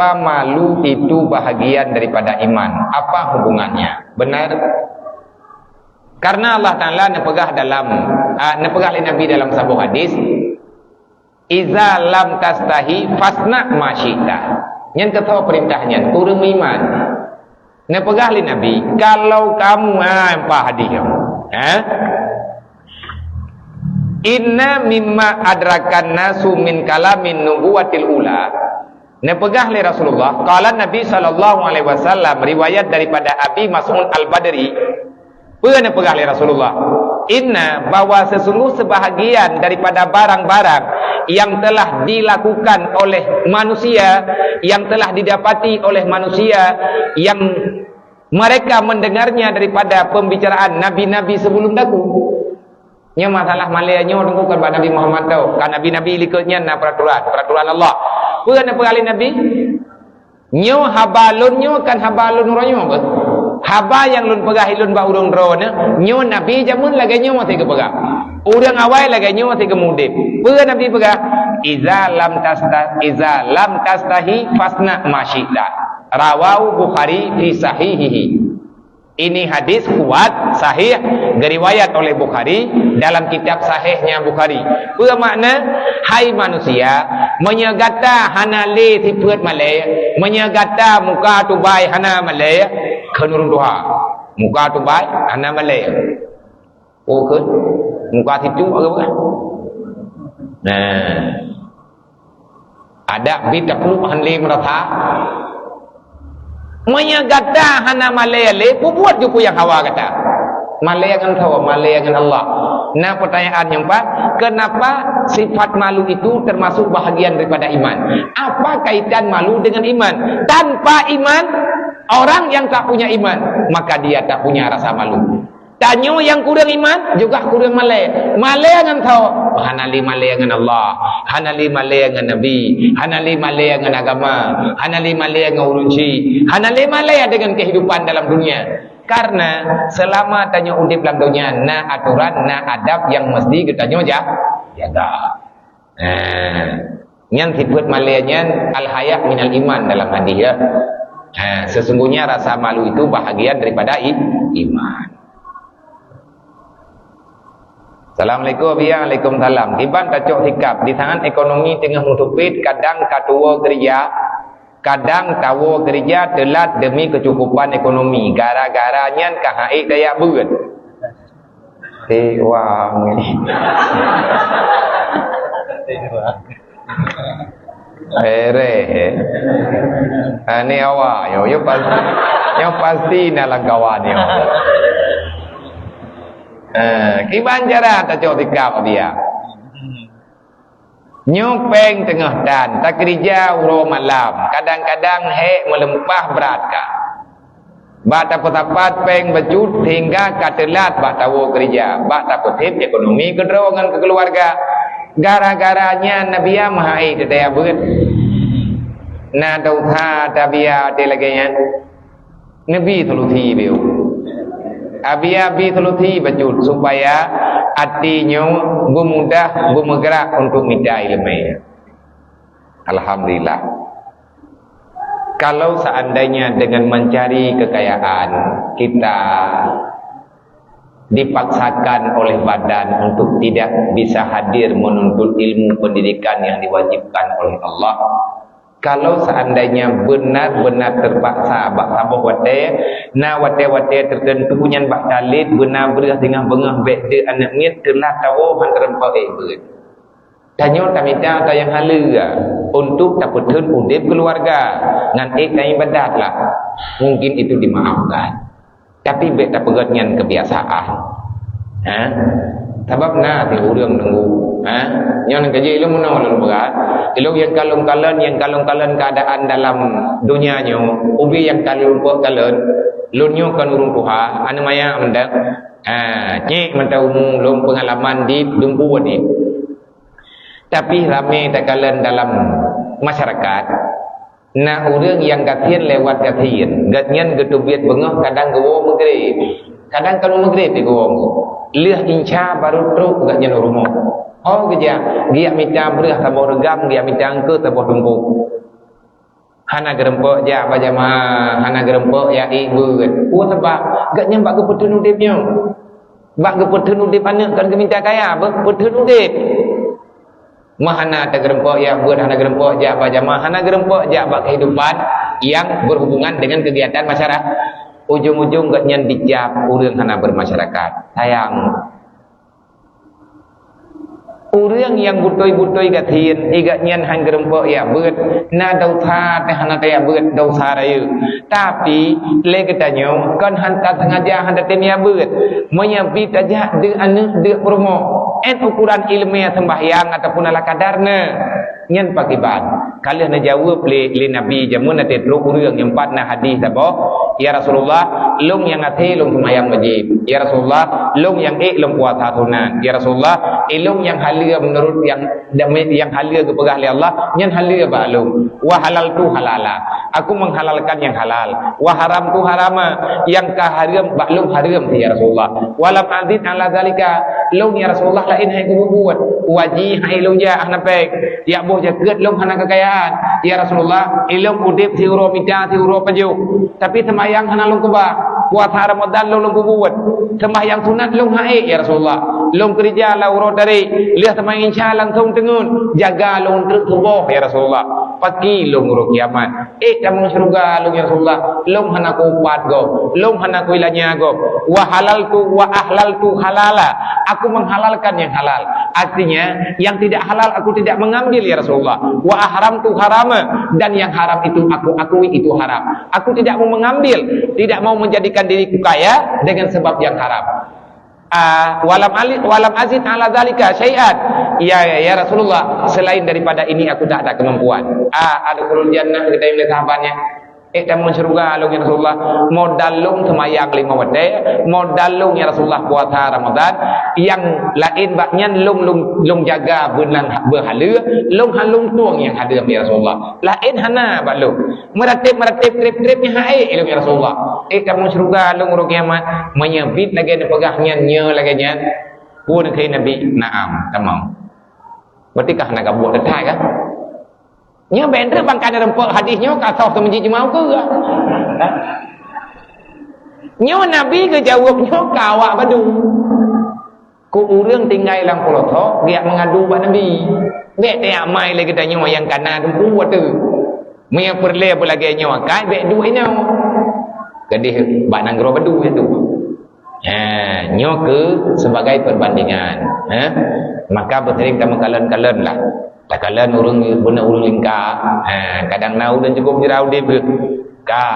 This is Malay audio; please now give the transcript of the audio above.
kenapa malu itu bahagian daripada iman? Apa hubungannya? Benar? Karena Allah Ta'ala nepegah oleh Nabi dalam sebuah hadis, iza lam tastahi fasna ma syi'ta. Yang kata perintahnya kurang iman. Nepegah oleh Nabi, kalau kamu apa hadis inna mimma adrakan nasu min kalamin nubuwatil ula. Nepegah oleh Rasulullah, qala Nabi sallallahu alaihi wasallam, riwayat daripada Abi Mas'ud Al-Badri, pernah nepegah oleh Rasulullah, inna, bahwa sesungguh sebahagian daripada barang-barang yang telah dilakukan oleh manusia, yang telah didapati oleh manusia, yang mereka mendengarnya daripada pembicaraan nabi-nabi sebelum daku. Nya masalah malainya orang bukan Nabi Muhammad tahu. Kan nabi-nabi likutnya na peraturan Allah. Pernah kali Nabi nyo habalunnya kan habalun ronyo apa? Haba yang lun pegah ilun ba urang drone nyo Nabi jamun lagi nyo mati ke pegah. Urang awai lagi nyo mati ke mudip. Pernah Nabi pegah iza lam tastahi fasna ma syi'ta. Rawahu Bukhari fi sahihihi. Ini hadis kuat, sahih, diriwayat oleh Bukhari dalam kitab sahihnya Bukhari. Bermakna, hai manusia, menyegata hanale tiput malay, menyegata muka tu bai hana malay, kenurun doha. Muka tu bai hana malay. Oh kan, muka situ apa? Nah, ada bid'ah perlu hanle merata. Menyegata hana malaya le, buat jupu yang hawa kata. Malaya kan tahu, malaya kan Allah. Nah, pertanyaan yang empat, kenapa sifat malu itu termasuk bahagian daripada iman? Apa kaitan malu dengan iman? Tanpa iman, orang yang tak punya iman, maka dia tak punya rasa malu. Tanyo yang kurang iman juga kurang malaya. Malaya kan tahu, hanali malaya dengan Allah, hanali malaya dengan Nabi, hanali malaya dengan agama, hanali malaya dengan urusi, hanali malaya dengan kehidupan dalam dunia. Karena selama tanya udip dalam dunia, na aturan, na adab yang mesti kita jaga. Yang disebut malayanya al-haya minal iman dalam hadis ya. Sesungguhnya rasa malu itu bahagian daripada iman. Assalamualaikum biya, waalaikumsalam. Iban tacok sikap di tangan ekonomi tengah menutupit, kadang katua gereja, kadang tawa gereja telat demi kecukupan ekonomi. Gara-garanya kahai dayak berat. Wang ini. Ini awak yo pasti nalang kawan yo. Kiban cara tak cok tikap dia. Nyopeng tengah dan tak kerja uro malam. Kadang-kadang melempah berat ka. Bak tapat peng becut hingga katelat bak tawo kerja. Bak takutip ekonomi kederongan ke keluarga. Gara-garanya Nabiya mahai tetaya berat. Na tauha tabia telaganya. Nabi tuluthi beliau. Abi teluti bajut supaya hatinya bermudah bergerak untuk minta ilmu. Alhamdulillah. Kalau seandainya dengan mencari kekayaan kita dipaksakan oleh badan untuk tidak bisa hadir menuntut ilmu pendidikan yang diwajibkan oleh Allah, kalau seandainya benar-benar terpaksa bak sabuh wate na wate-wate tertentu nyan bak talit benar berah dengan bengah bek de anak miet telah tawo han terempa beut. Tanyo tamita ta yang hala untuk taputun udip keluarga ngan ibadat lah. Mungkin itu dimaafkan. Tapi bek tak pegat nyan kebiasaan. Sebab na ti urang nunggu. Yang kerja ilmu menolak berat. Ilmu yang kalung-kalun keadaan dalam dunianya. Ubi yang kalun lunyo kan urung tuha. Anu maya mendak. Cik mentau lum pengalaman di dumpu ni. Tapi ramai tak kalan dalam masyarakat. Nah orang yang kasihan lewat kasihan. Gatnyan getubiat bengah kadang gawo maghrib. Kadang kalau maghrib di gawo. Liah inca baru truk gatnyan rumah. Oh kerja, dia minta berah tabur regam, dia minta angka tabur tumpuk. hana gerempok ja bajama hana gerempok ya ibeut oh sebab gak nyambak ke petun udipnya bak ke petun udip anak kan keminta kaya petun udip mahana ta gerempok ya beut hana gerempok ja bajama hana gerempok ja bak kehidupan yang berhubungan dengan kegiatan masyarakat ujung-ujung gak nyan dijab urang hana bermasyarakat sayang urang yang butoi-butoi gatin igat nyan han gerempok ya beut na dausa teh hana teh beut dausa raya tapi le katanya kan hantar sengaja hantar temia beut menyampi tajak de anu de promo ukuran ilmiah sembahyang ataupun ala kadarna nyan pakiban kalian jawab le nabi jamun na tetro urang yang patna hadis apa ya Rasulullah long yang ate long sembahyang wajib ya Rasulullah long yang long puasa sunat ya Rasulullah long yang halia menurut yang halia kepegah oleh Allah nyan halia ba'lum wa halal tu halala aku menghalalkan yang halal wa haram tu harama yang kaharam ba'lum haram ya Rasulullah walam adid ala zalika long ya Rasulullah lain hai ku buat wajih hai long ja hanapek ya boh jaget long hana kekayaan ya Rasulullah ilong udip siuro mita siuro paju tapi sembahyang hana long kubah puasa Ramadan long buat sembahyang sunat long hae ya Rasulullah long kerja la urut dari lihat sembahyang insya langsung tengun jaga long tubuh ya Rasulullah pagi long urut kiamat kamu surga long ya Rasulullah long hana ku upat go long hana ku ilanya go wa halaltu wa ahlaltu halala aku menghalalkan yang halal artinya yang tidak halal aku tidak mengambil ya Rasulullah wa ahramtu harama dan yang haram itu aku akui itu haram aku tidak mau mengambil tidak mau menjadikan diriku kaya dengan sebab yang haram walam azid ala zalika syai'an ya Rasulullah selain daripada ini aku tak ada kemampuan ada kulul jannah kita yang sahabatnya kamu surga long ya Rasulullah modal long semayang 5 waktu modal long ya Rasulullah puasa Ramadan yang lain baknya long jaga bulan berhala long halung tuang yang hadir ya Rasulullah lain hana balung meratib trip-tripnya hae long ya Rasulullah kamu surga long ro kiamat menyebit lagi pegahnya nya lagi nya pun ke Nabi naam tamam berarti kah nak buat detai kan nya bener bangkan rempok hadisnya kasau ke masjid mau ke nya nabi ke jawabnya kawak badu ku urang tinggal lang poloto dia mengadu ba nabi be te amai le kita nya yang kana tu buat tu me perle lagi nya kai be du ina gadih ba nanggro badu itu nya ke sebagai perbandingan maka bersering kamu kalen-kalen lah tak kalian urang benar urang lingkar kadang nau dan cukup dirau dia ka